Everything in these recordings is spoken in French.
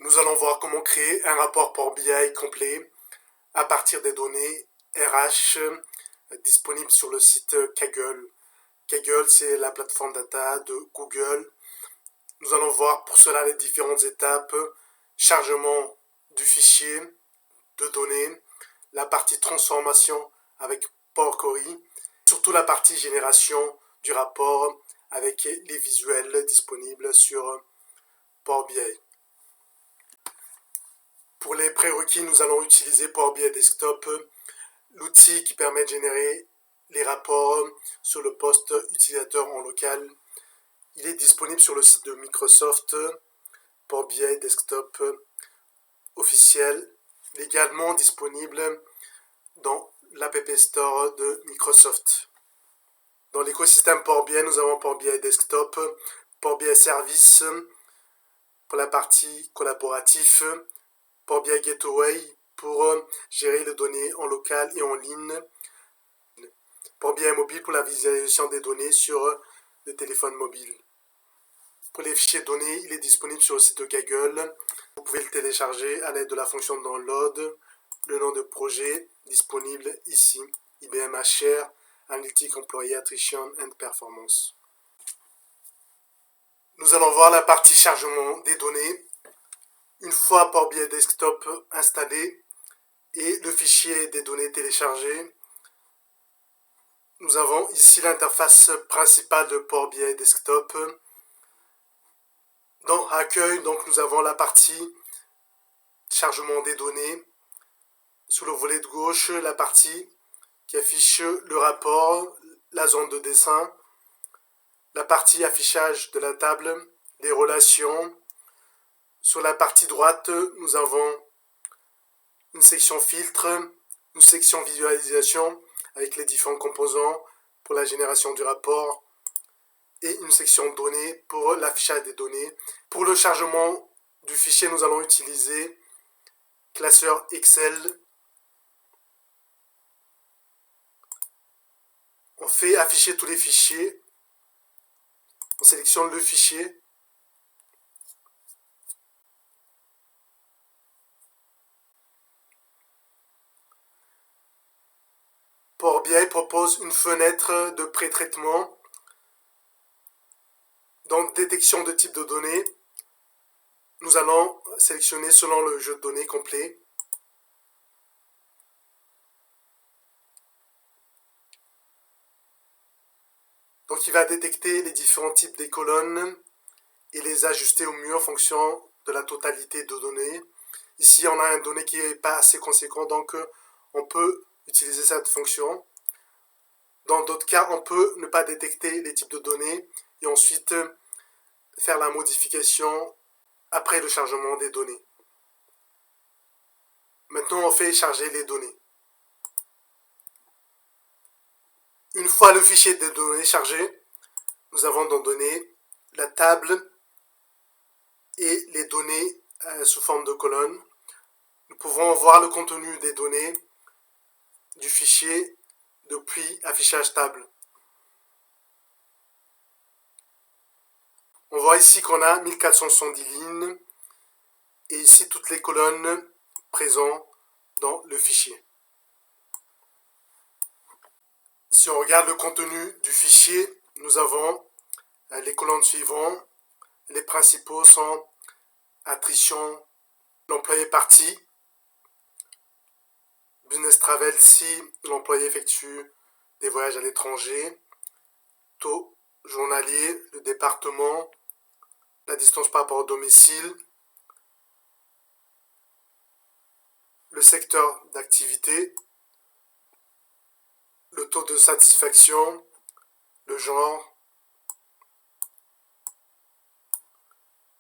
Nous allons voir comment créer un rapport Power BI complet à partir des données RH disponibles sur le site Kaggle. Kaggle, c'est la plateforme data de Google. Nous allons voir pour cela les différentes étapes: chargement du fichier de données, la partie transformation avec Power Query, surtout la partie génération du rapport avec les visuels disponibles sur Power BI. Pour les prérequis, nous allons utiliser Power BI Desktop, l'outil qui permet de générer les rapports sur le poste utilisateur en local. Il est disponible sur le site de Microsoft, Power BI Desktop officiel. Il est également disponible dans l'App Store de Microsoft. Dans l'écosystème Power BI, nous avons Power BI Desktop, Power BI Service pour la partie collaborative, Power BI Gateway pour gérer les données en local et en ligne, Power BI Mobile pour la visualisation des données sur le téléphone mobile. Pour les fichiers données, il est disponible sur le site de Kaggle. Vous pouvez le télécharger à l'aide de la fonction download. Le nom de projet disponible ici, IBM HR, Analytics Employee Attrition and Performance. Nous allons voir la partie chargement des données. Une fois Power BI Desktop installé et le fichier des données téléchargé, nous avons ici l'interface principale de Power BI Desktop. Dans Accueil, donc, nous avons la partie chargement des données. Sous le volet de gauche, la partie qui affiche le rapport, la zone de dessin, la partie affichage de la table, les relations. Sur la partie droite, nous avons une section filtre, une section visualisation avec les différents composants pour la génération du rapport et une section données pour l'affichage des données. Pour le chargement du fichier, nous allons utiliser classeur Excel. On fait afficher tous les fichiers. On sélectionne le fichier. Power BI propose une fenêtre de pré-traitement. Dans détection de type de données, nous allons sélectionner selon le jeu de données complet. Donc il va détecter les différents types des colonnes et les ajuster au mieux en fonction de la totalité de données. Ici, on a un donné qui n'est pas assez conséquent, donc on peut utiliser cette fonction. Dans d'autres cas, on peut ne pas détecter les types de données et ensuite faire la modification après le chargement des données. Maintenant, on fait charger les données. Une fois le fichier de données chargé, nous avons dans données la table et les données sous forme de colonnes. Nous pouvons voir le contenu des données du fichier depuis affichage table. On voit ici qu'on a 1470 lignes et ici toutes les colonnes présentes dans le fichier. Si on regarde le contenu du fichier, nous avons les colonnes suivantes. Les principaux sont attrition, l'employé parti, business travel si l'employé effectue des voyages à l'étranger, taux journalier, le département, la distance par rapport au domicile, le secteur d'activité, le taux de satisfaction, le genre,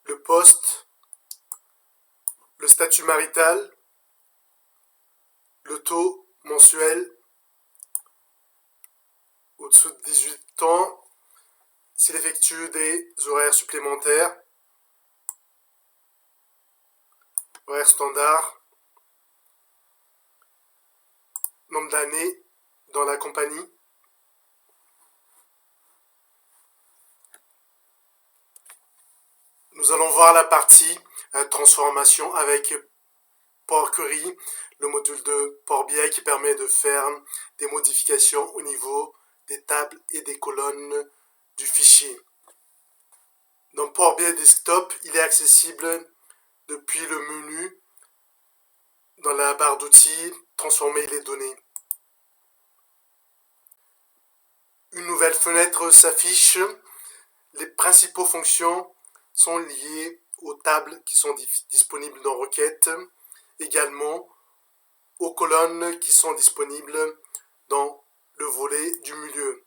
le poste, le statut marital, le taux mensuel au-dessous de 18 ans, s'il effectue des horaires supplémentaires, horaires standards, nombre d'années dans la compagnie, Nous allons voir la partie transformation avec Power Query, le module de Power BI qui permet de faire des modifications au niveau des tables et des colonnes du fichier. Dans Power BI Desktop, il est accessible depuis le menu dans la barre d'outils Transformer les données. Une nouvelle fenêtre s'affiche. Les principaux fonctions sont liées aux tables qui sont disponibles dans Requête, également aux colonnes qui sont disponibles dans le volet du milieu.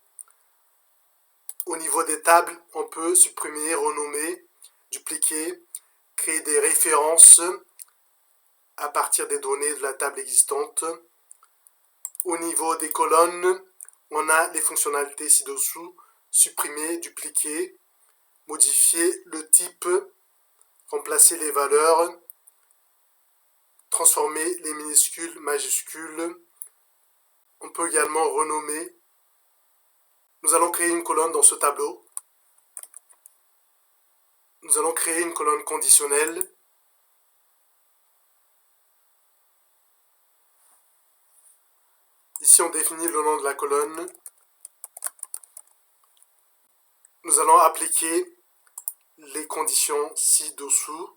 Au niveau des tables, on peut supprimer, renommer, dupliquer, créer des références à partir des données de la table existante. Au niveau des colonnes, on a les fonctionnalités ci-dessous, supprimer, dupliquer, modifier le type, remplacer les valeurs, transformer les minuscules, majuscules. On peut également renommer. Nous allons créer une colonne dans ce tableau. Nous allons créer une colonne conditionnelle. Ici, on définit le nom de la colonne. Nous allons appliquer les conditions ci-dessous.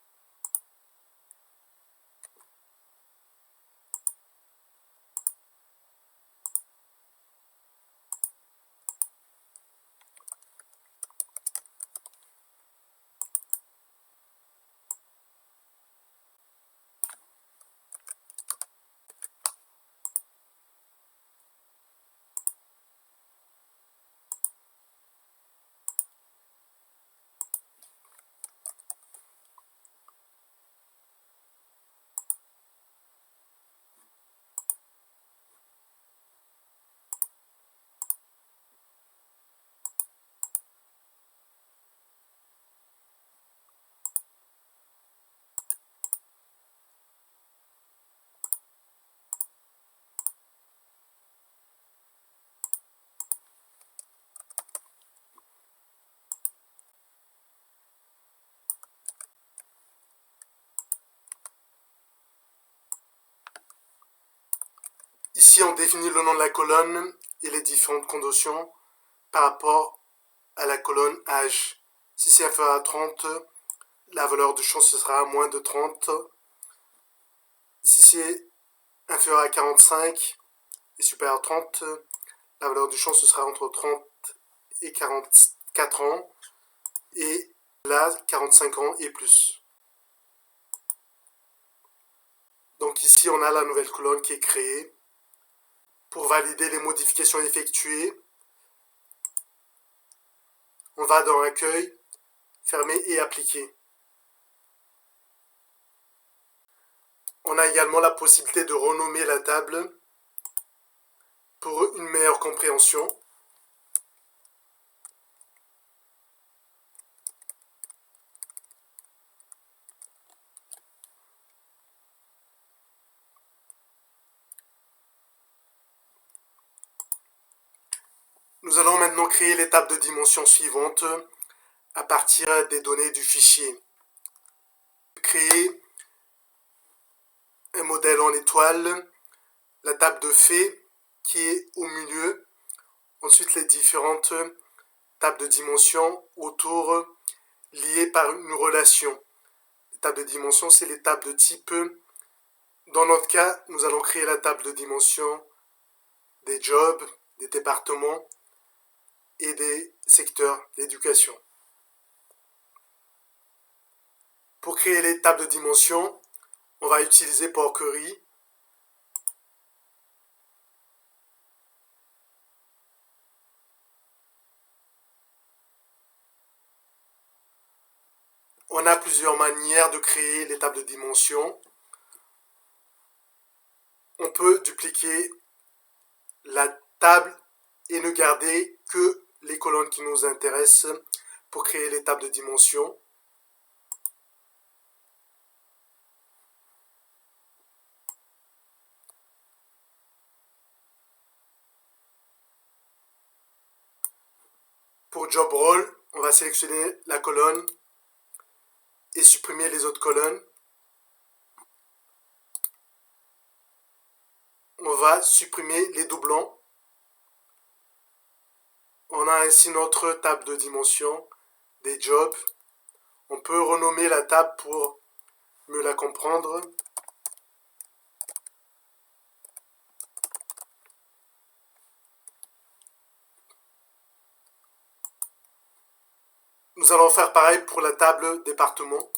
Ici, on définit le nom de la colonne et les différentes conditions par rapport à la colonne âge. Si c'est inférieur à 30, la valeur de champ ce sera moins de 30. Si c'est inférieur à 45 et supérieur à 30, la valeur du champ ce sera entre 30 et 44 ans. Et là, 45 ans et plus. Donc ici, on a la nouvelle colonne qui est créée. Pour valider les modifications effectuées, on va dans Accueil, Fermer et Appliquer. On a également la possibilité de renommer la table pour une meilleure compréhension. Nous allons maintenant créer les tables de dimension suivantes à partir des données du fichier. Créer un modèle en étoile, la table de fait qui est au milieu, ensuite les différentes tables de dimension autour liées par une relation. Les tables de dimension, c'est les tables de type. Dans notre cas, nous allons créer la table de dimension des jobs, des départements et des secteurs d'éducation. Pour créer les tables de dimension, on va utiliser Power Query. On a plusieurs manières de créer les tables de dimension. On peut dupliquer la table et ne garder que les colonnes qui nous intéressent pour créer les tables de dimension. Pour Job Role, on va sélectionner la colonne et supprimer les autres colonnes. On va supprimer les doublons. On a ainsi notre table de dimension des jobs. On peut renommer la table pour mieux la comprendre. Nous allons faire pareil pour la table département.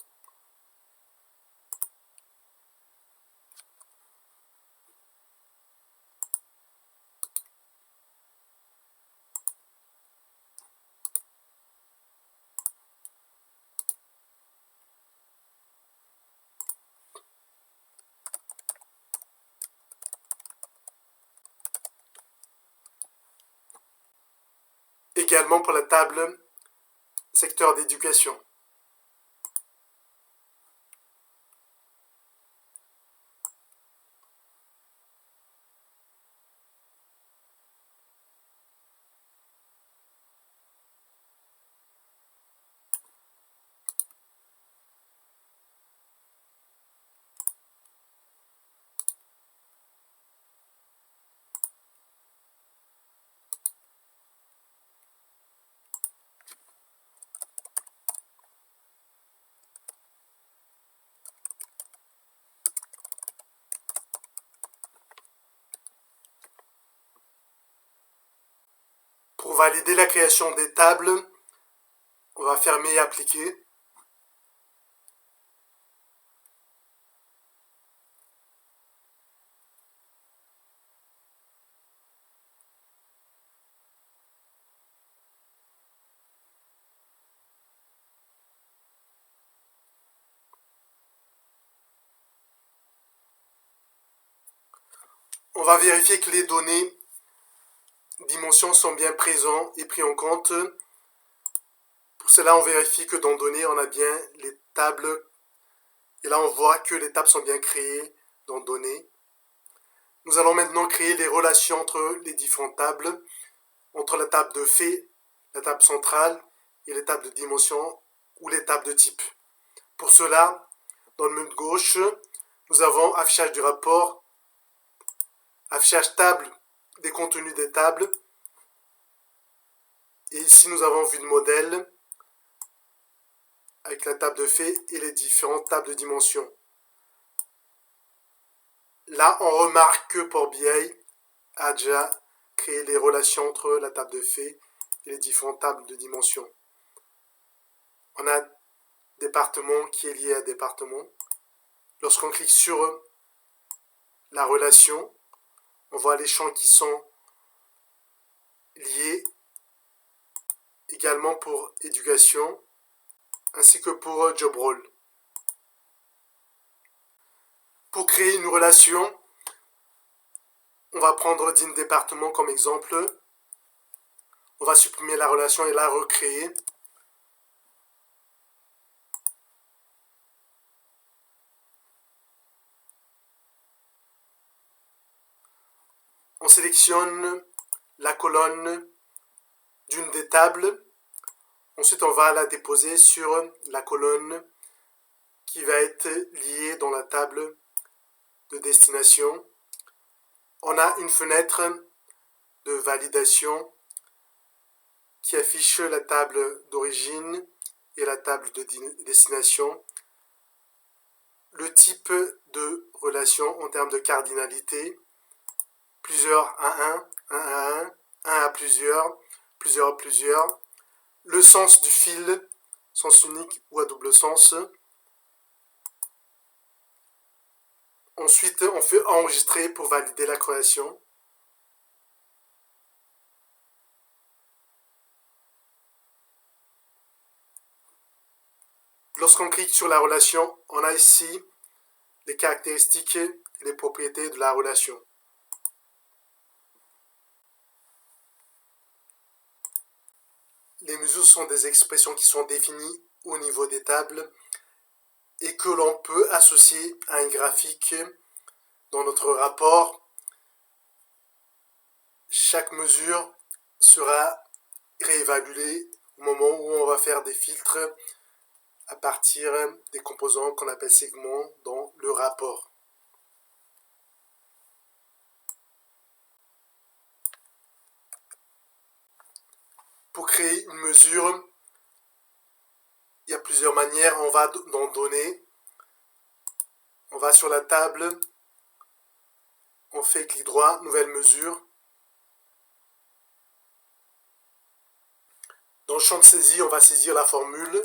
Également pour la table secteur d'éducation. Pour valider la création des tables, on va fermer et appliquer. On va vérifier que les données dimensions sont bien présentes et pris en compte. Pour cela, on vérifie que dans données, on a bien les tables. Et là, on voit que les tables sont bien créées dans données. Nous allons maintenant créer les relations entre les différentes tables, entre la table de fait, la table centrale et les tables de dimension ou les tables de type. Pour cela, dans le menu de gauche, nous avons affichage du rapport, affichage table des contenus des tables. Et ici, nous avons vue de modèle avec la table de fait et les différentes tables de dimension. Là, on remarque que Power BI a déjà créé les relations entre la table de fait et les différentes tables de dimension. On a département qui est lié à département. Lorsqu'on clique sur la relation, on voit les champs qui sont liés, également pour éducation, ainsi que pour job role. Pour créer une relation, on va prendre din département comme exemple. On va supprimer la relation et la recréer. On sélectionne la colonne d'une des tables. Ensuite, on va la déposer sur la colonne qui va être liée dans la table de destination. On a une fenêtre de validation qui affiche la table d'origine et la table de destination. Le type de relation en termes de cardinalité, plusieurs à un, un à un, un à plusieurs, plusieurs à plusieurs. Le sens du fil, sens unique ou à double sens. Ensuite, on fait enregistrer pour valider la création. Lorsqu'on clique sur la relation, on a ici les caractéristiques et les propriétés de la relation. Les mesures sont des expressions qui sont définies au niveau des tables et que l'on peut associer à un graphique dans notre rapport. Chaque mesure sera réévaluée au moment où on va faire des filtres à partir des composants qu'on appelle segments dans le rapport. Pour créer une mesure, il y a plusieurs manières. On va dans Données, on va sur la table, on fait clic droit, Nouvelle mesure. Dans le champ de saisie, on va saisir la formule.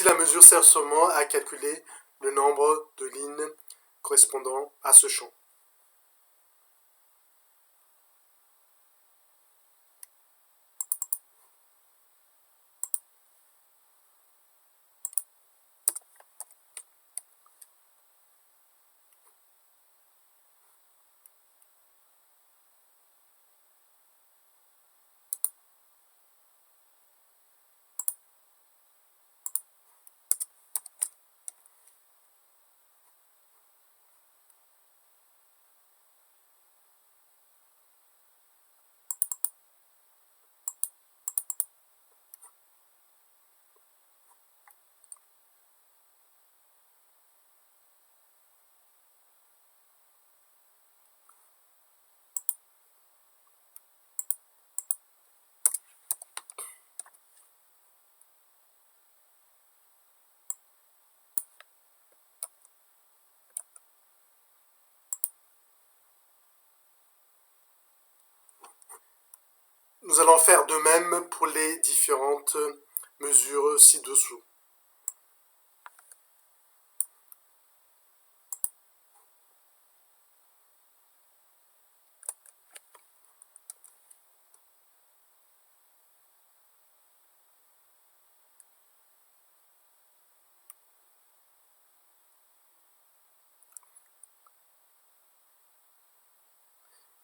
Ici, la mesure sert seulement à calculer le nombre de lignes correspondant à ce champ. Nous allons faire de même pour les différentes mesures ci-dessous.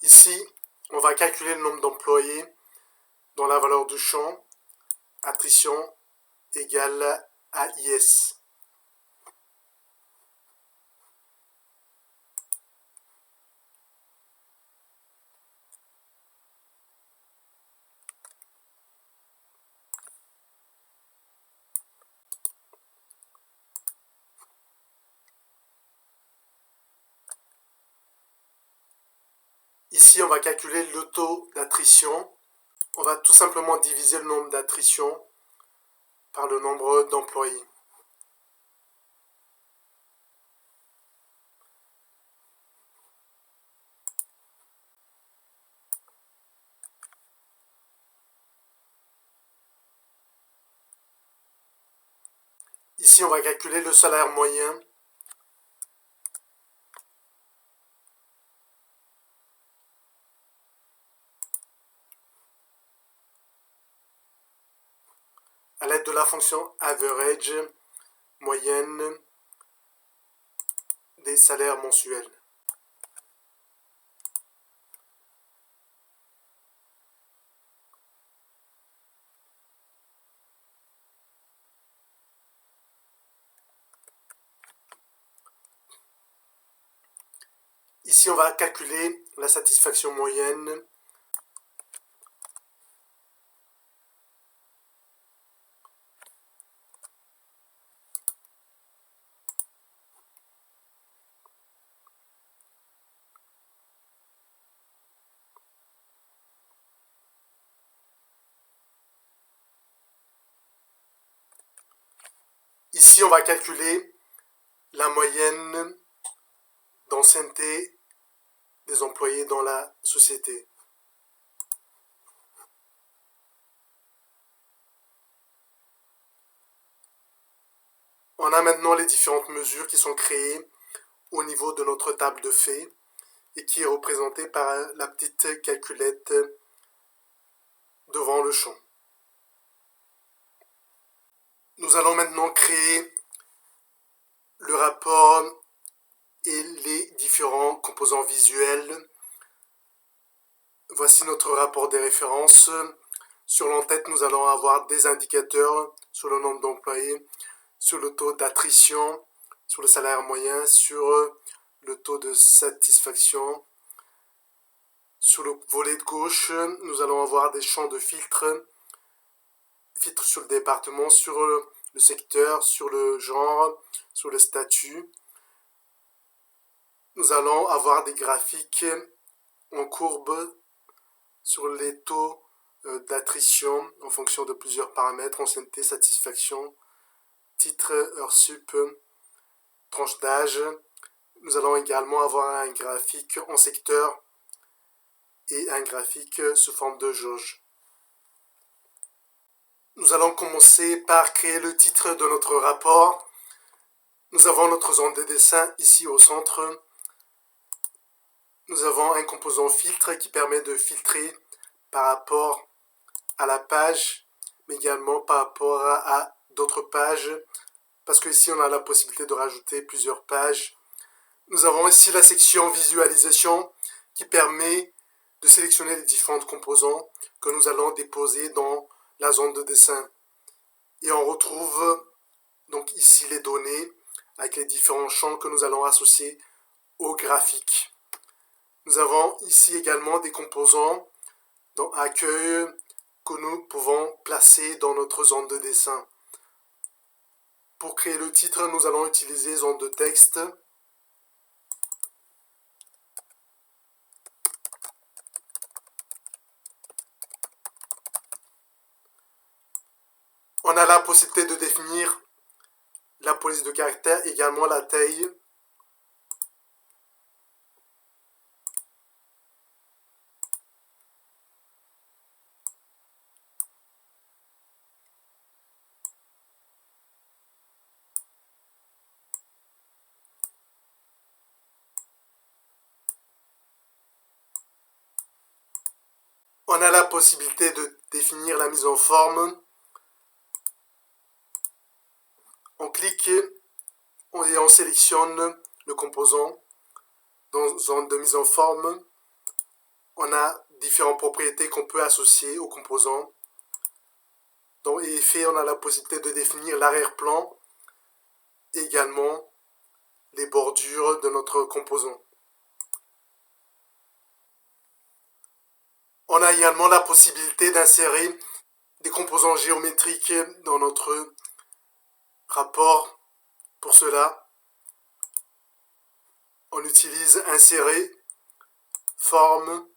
Ici, on va calculer le nombre d'employés dans la valeur du champ, attrition égale à IS. Ici, on va calculer le taux d'attrition. On va tout simplement diviser le nombre d'attrition par le nombre d'employés. Ici, on va calculer le salaire moyen. À l'aide de la fonction average, moyenne des salaires mensuels. Ici, on va calculer la satisfaction moyenne Ici, on va calculer la moyenne d'ancienneté des employés dans la société. On a maintenant les différentes mesures qui sont créées au niveau de notre table de faits et qui est représentée par la petite calculette devant le champ. Nous allons maintenant créer le rapport et les différents composants visuels. Voici notre rapport des références. Sur l'entête, nous allons avoir des indicateurs sur le nombre d'employés, sur le taux d'attrition, sur le salaire moyen, sur le taux de satisfaction. Sur le volet de gauche, nous allons avoir des champs de filtres sur le département, sur le secteur, sur le genre, sur le statut. Nous allons avoir des graphiques en courbe sur les taux d'attrition en fonction de plusieurs paramètres, ancienneté, satisfaction, titre, heure sup, tranche d'âge. Nous allons également avoir un graphique en secteur et un graphique sous forme de jauge. Nous allons commencer par créer le titre de notre rapport. Nous avons notre zone de dessin ici au centre. Nous avons un composant filtre qui permet de filtrer par rapport à la page, mais également par rapport à d'autres pages, parce que ici on a la possibilité de rajouter plusieurs pages. Nous avons ici la section visualisation qui permet de sélectionner les différents composants que nous allons déposer dans la zone de dessin. Et on retrouve donc ici les données avec les différents champs que nous allons associer au graphique. Nous avons ici également des composants dans accueil que nous pouvons placer dans notre zone de dessin. Pour créer le titre, nous allons utiliser zone de texte. On a la possibilité de définir la police de caractère, également la taille. On a la possibilité de définir la mise en forme. On clique et on sélectionne le composant dans zone de mise en forme. On a différentes propriétés qu'on peut associer au composant. Dans effet, on a la possibilité de définir l'arrière-plan et également les bordures de notre composant. On a également la possibilité d'insérer des composants géométriques dans notre rapport. Pour cela, on utilise insérer, forme,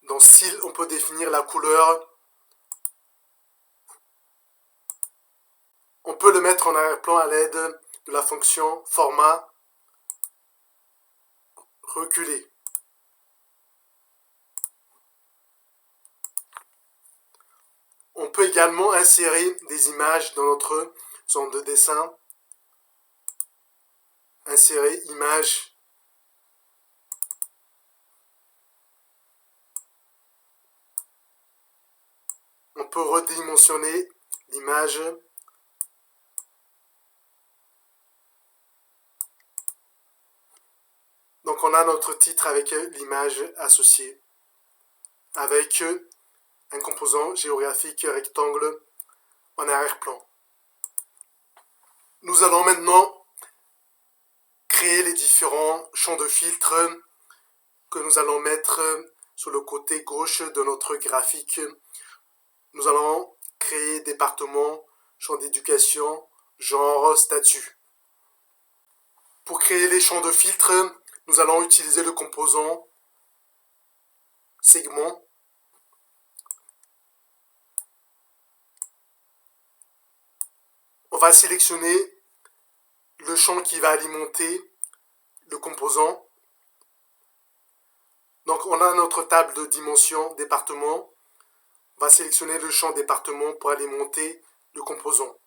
dans style, on peut définir la couleur. On peut le mettre en arrière-plan à l'aide de la fonction format reculer. On peut également insérer des images dans notre zone de dessin. Insérer image. On peut redimensionner l'image. Donc on a notre titre avec l'image associée, avec un composant géographique rectangle en arrière-plan. Nous allons maintenant créer les différents champs de filtre que nous allons mettre sur le côté gauche de notre graphique. Nous allons créer département, champ d'éducation, genre, statut. Pour créer les champs de filtre, nous allons utiliser le composant segment. On va sélectionner le champ qui va alimenter le composant. Donc on a notre table de dimension département. On va sélectionner le champ département pour alimenter le composant.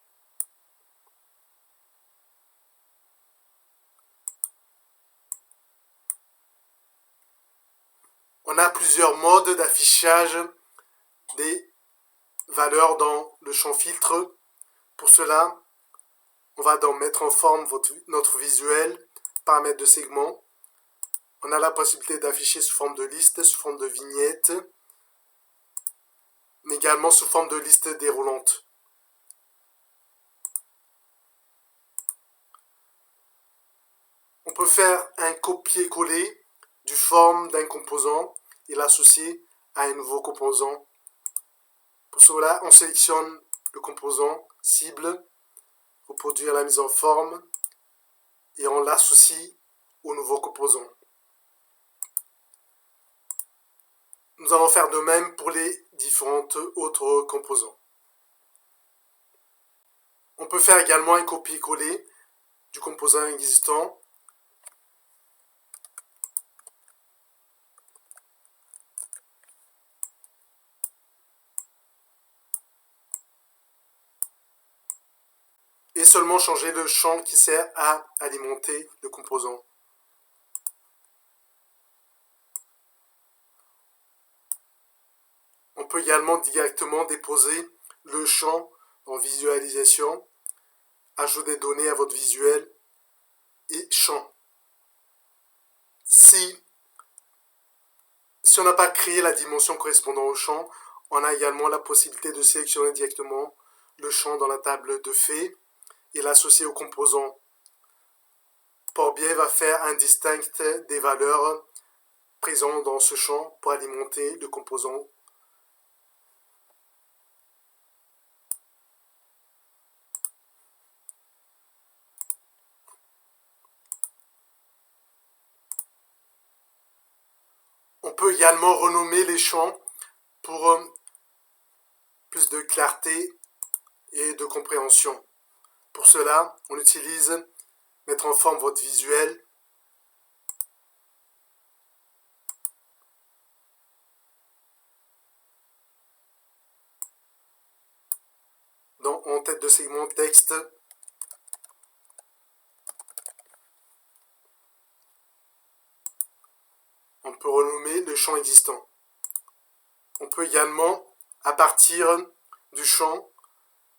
On a plusieurs modes d'affichage des valeurs dans le champ filtre. Pour cela, on va donc mettre en forme notre visuel, paramètres de segment. On a la possibilité d'afficher sous forme de liste, sous forme de vignette, mais également sous forme de liste déroulante. On peut faire un copier-coller du forme d'un composant et l'associer à un nouveau composant. Pour cela, on sélectionne le composant cible, reproduire la mise en forme et on l'associe au nouveau composant. Nous allons faire de même pour les différents autres composants. On peut faire également un copier-coller du composant existant. Et seulement changer le champ qui sert à alimenter le composant. On peut également directement déposer le champ en visualisation, ajouter des données à votre visuel et champ. Si on n'a pas créé la dimension correspondant au champ, on a également la possibilité de sélectionner directement le champ dans la table de faits et l'associer au composant. Power BI va faire un distinct des valeurs présentes dans ce champ pour alimenter le composant. On peut également renommer les champs pour plus de clarté et de compréhension. Pour cela, on utilise mettre en forme votre visuel. En tête de segment texte. On peut renommer le champ existant. On peut également, à partir du champ,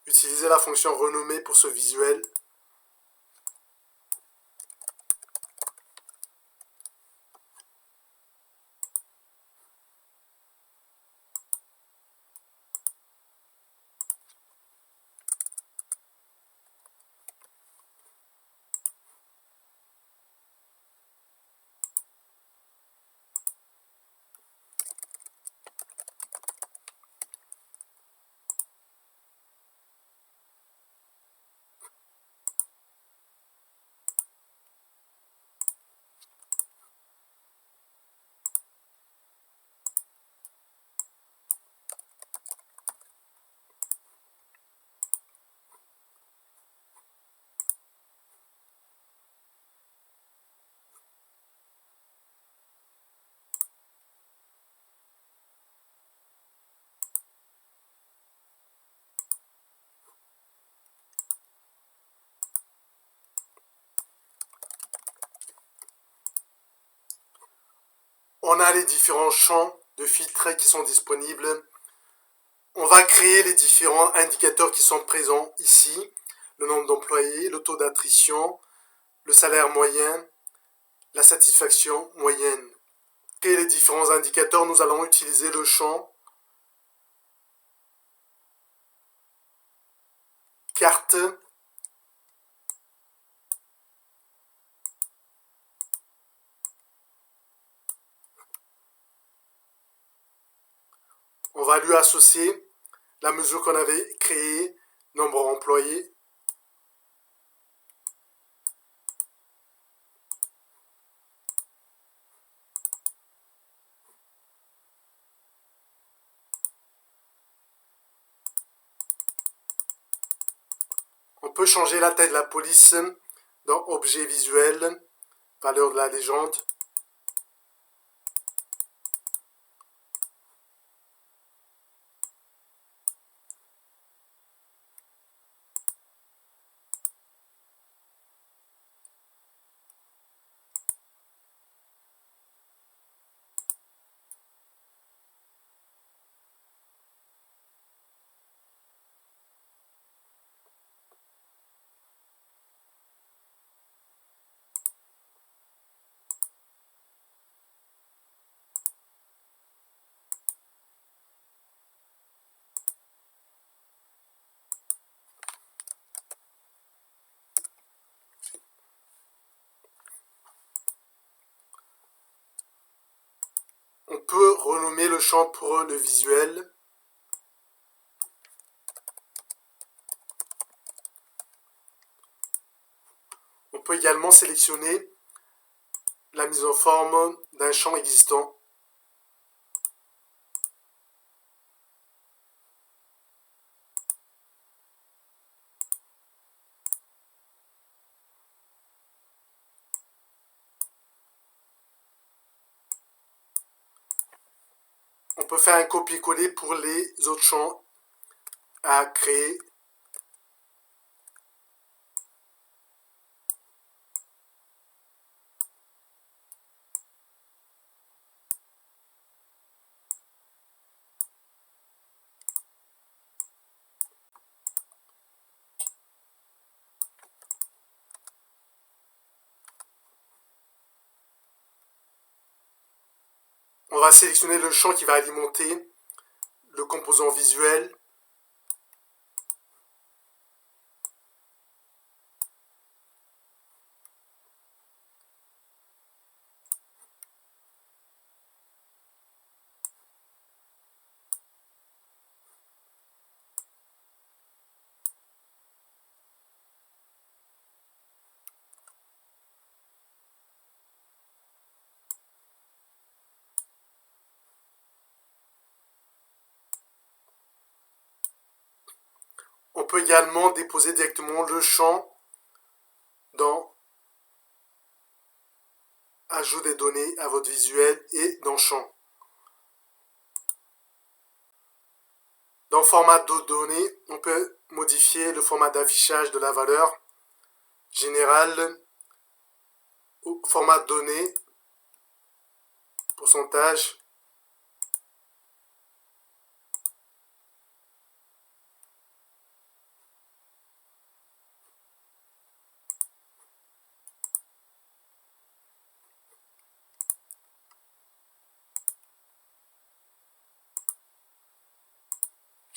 utiliser la fonction renommer pour ce visuel. On a les différents champs de filtres qui sont disponibles. On va créer les différents indicateurs qui sont présents ici. Le nombre d'employés, le taux d'attrition, le salaire moyen, la satisfaction moyenne. Pour créer les différents indicateurs, nous allons utiliser le champ carte. On va lui associer la mesure qu'on avait créée, nombre d'employés. On peut changer la taille de la police dans Objet visuel, valeur de la légende. On peut renommer le champ pour le visuel. On peut également sélectionner la mise en forme d'un champ existant. On peut faire un copier-coller pour les autres champs à créer. On va sélectionner le champ qui va alimenter le composant visuel. On peut également déposer directement le champ dans Ajout des données à votre visuel et dans Champ. Dans Format de données, on peut modifier le format d'affichage de la valeur générale au format de données, pourcentage.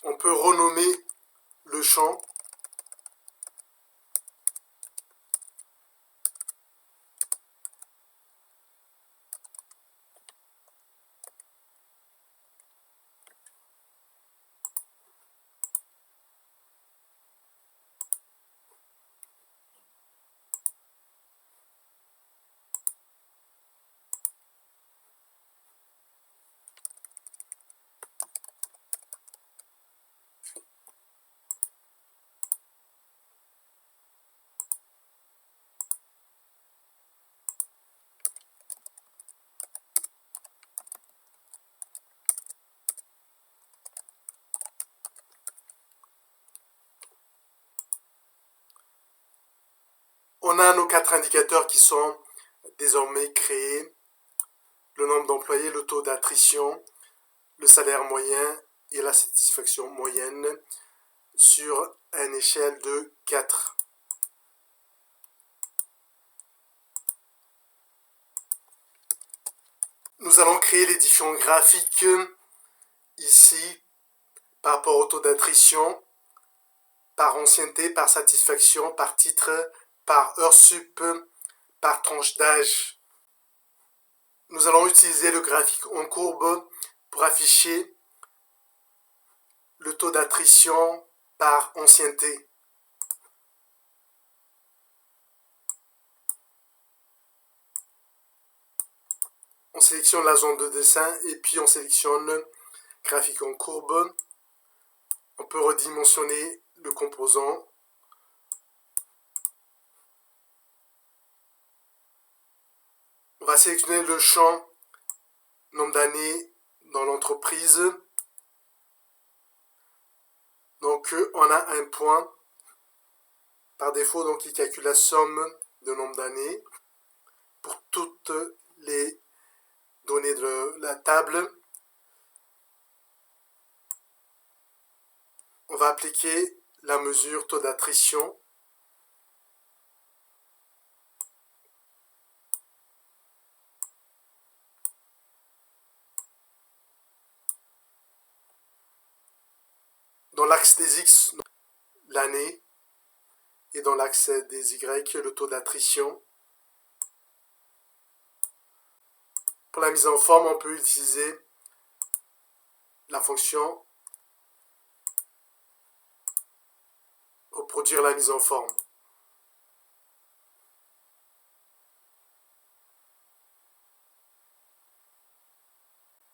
On peut renommer le champ. On a nos 4 indicateurs qui sont désormais créés. Le nombre d'employés, le taux d'attrition, le salaire moyen et la satisfaction moyenne sur une échelle de 4. Nous allons créer les différents graphiques ici par rapport au taux d'attrition, par ancienneté, par satisfaction, par titre, par heure sup, par tranche d'âge. Nous allons utiliser le graphique en courbe pour afficher le taux d'attrition par ancienneté. On sélectionne la zone de dessin et puis on sélectionne graphique en courbe. On peut redimensionner le composant sélectionner le champ nombre d'années dans l'entreprise. Donc on a un point par défaut, donc il calcule la somme de nombre d'années pour toutes les données de la table. On va appliquer la mesure taux d'attrition. Dans l'axe des X, l'année, et dans l'axe des Y, le taux d'attrition. Pour la mise en forme, on peut utiliser la fonction pour produire la mise en forme.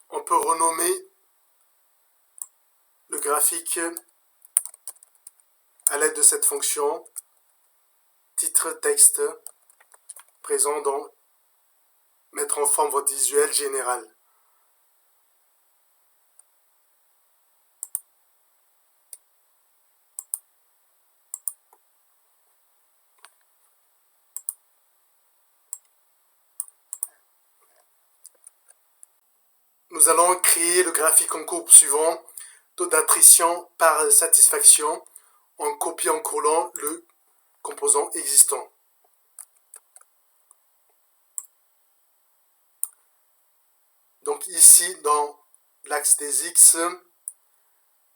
On peut renommer le graphique à l'aide de cette fonction titre texte présent dans mettre en forme votre visuel général. Nous allons créer le graphique en courbe suivant, taux d'attrition par satisfaction, en copiant-collant le composant existant. Donc ici, dans l'axe des X,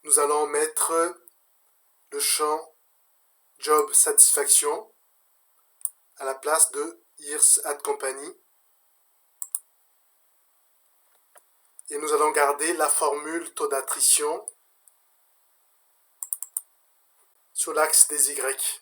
nous allons mettre le champ Job Satisfaction à la place de Years at Company. Et nous allons garder la formule taux d'attrition sur l'axe des Y.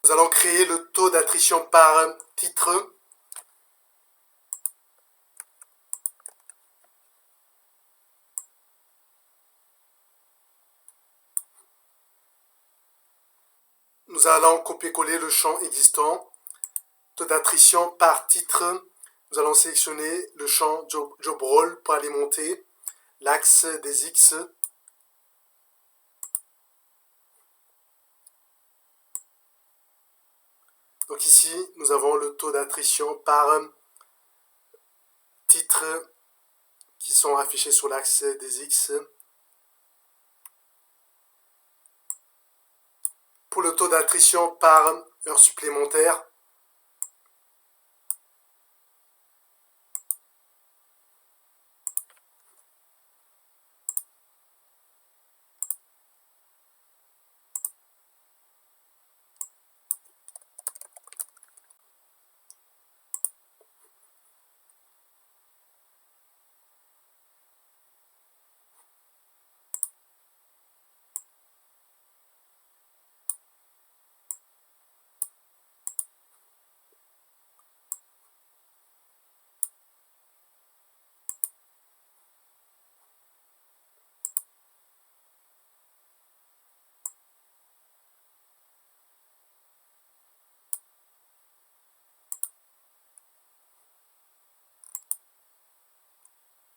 Nous allons créer le taux d'attrition par titre. Nous allons copier-coller le champ existant. Taux d'attrition par titre. Nous allons sélectionner le champ Job Role pour alimenter l'axe des X. Donc ici, nous avons le taux d'attrition par titre qui sont affichés sur l'axe des X. Pour le taux d'attrition par heure supplémentaire,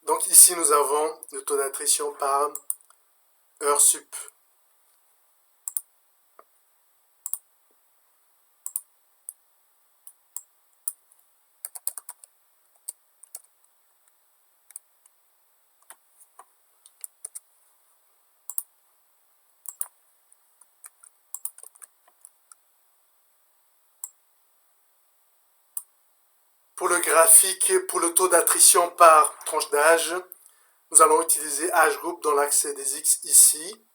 donc ici nous avons le taux d'attrition par heure sup. Pour le graphique, pour le taux d'attrition par tranche d'âge, nous allons utiliser âge group dans l'axe des X ici.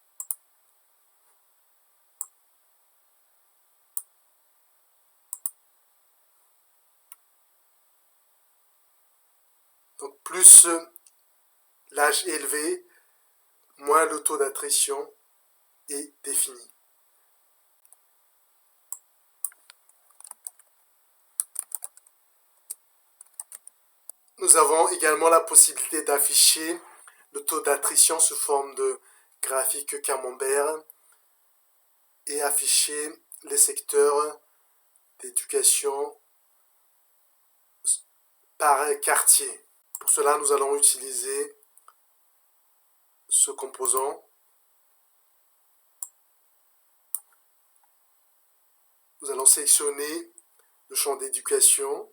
Donc plus l'âge est élevé, moins le taux d'attrition est défini. Nous avons également la possibilité d'afficher le taux d'attrition sous forme de graphique camembert et afficher les secteurs d'éducation par quartier. Pour cela, nous allons utiliser ce composant. Nous allons sélectionner le champ d'éducation.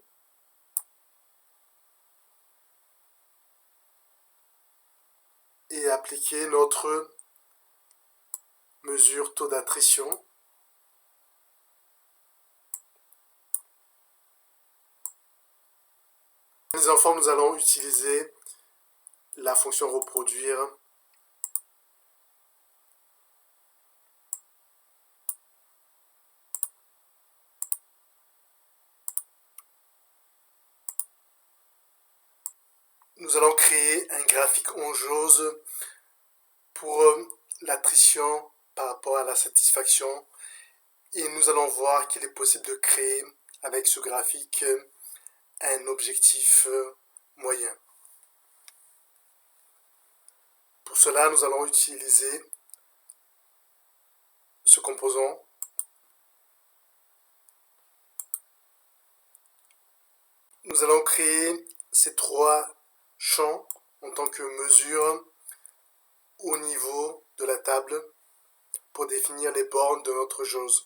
Et appliquer notre mesure taux d'attrition. Les enfants, nous allons utiliser la fonction reproduire. Nous allons créer un graphique en jauge pour l'attrition par rapport à la satisfaction. Et nous allons voir qu'il est possible de créer avec ce graphique un objectif moyen. Pour cela, nous allons utiliser ce composant. Nous allons créer ces trois champs en tant que mesure au niveau de la table pour définir les bornes de notre jauge.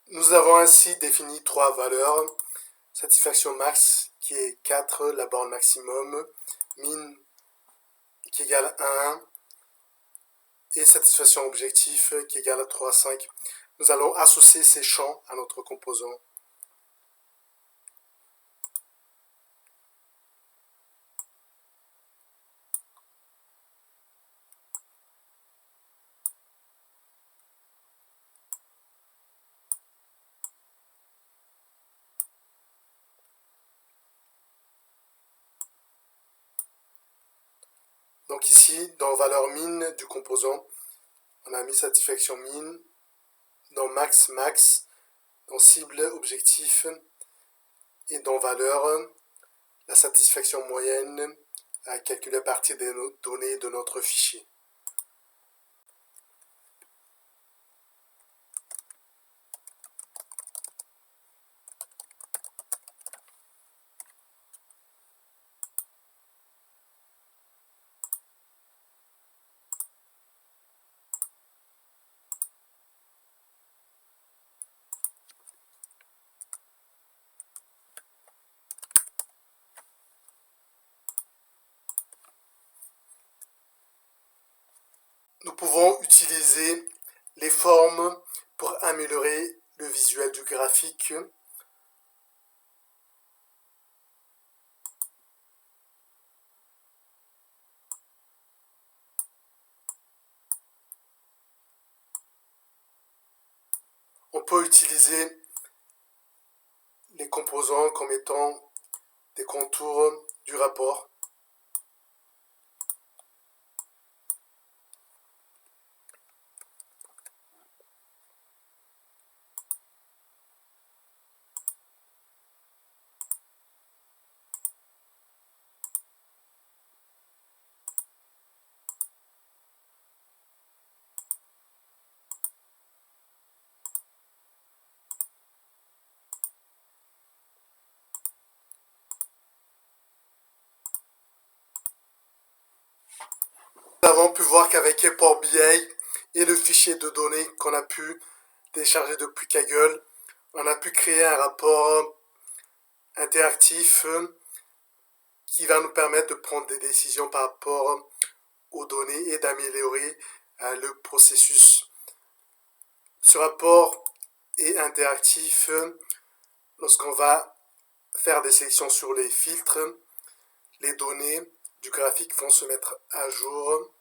Nous avons ainsi défini trois valeurs. Satisfaction max qui est 4, la borne maximum, min qui égale 1 et satisfaction objectif qui égale à 3,5. Nous allons associer ces champs à notre composant. Donc ici, dans valeur min du composant, on a mis satisfaction min, dans max, max, dans cible, objectif, et dans valeur, la satisfaction moyenne à calculer à partir des données de notre fichier. Nous pouvons utiliser les formes pour améliorer le visuel du graphique. peut utiliser les composants comme étant des contours du rapport. Nous avons pu voir qu'avec Power BI et le fichier de données qu'on a pu télécharger depuis Kaggle, on a pu créer un rapport interactif qui va nous permettre de prendre des décisions par rapport aux données et d'améliorer le processus. Ce rapport est interactif lorsqu'on va faire des sélections sur les filtres. Les données du graphique vont se mettre à jour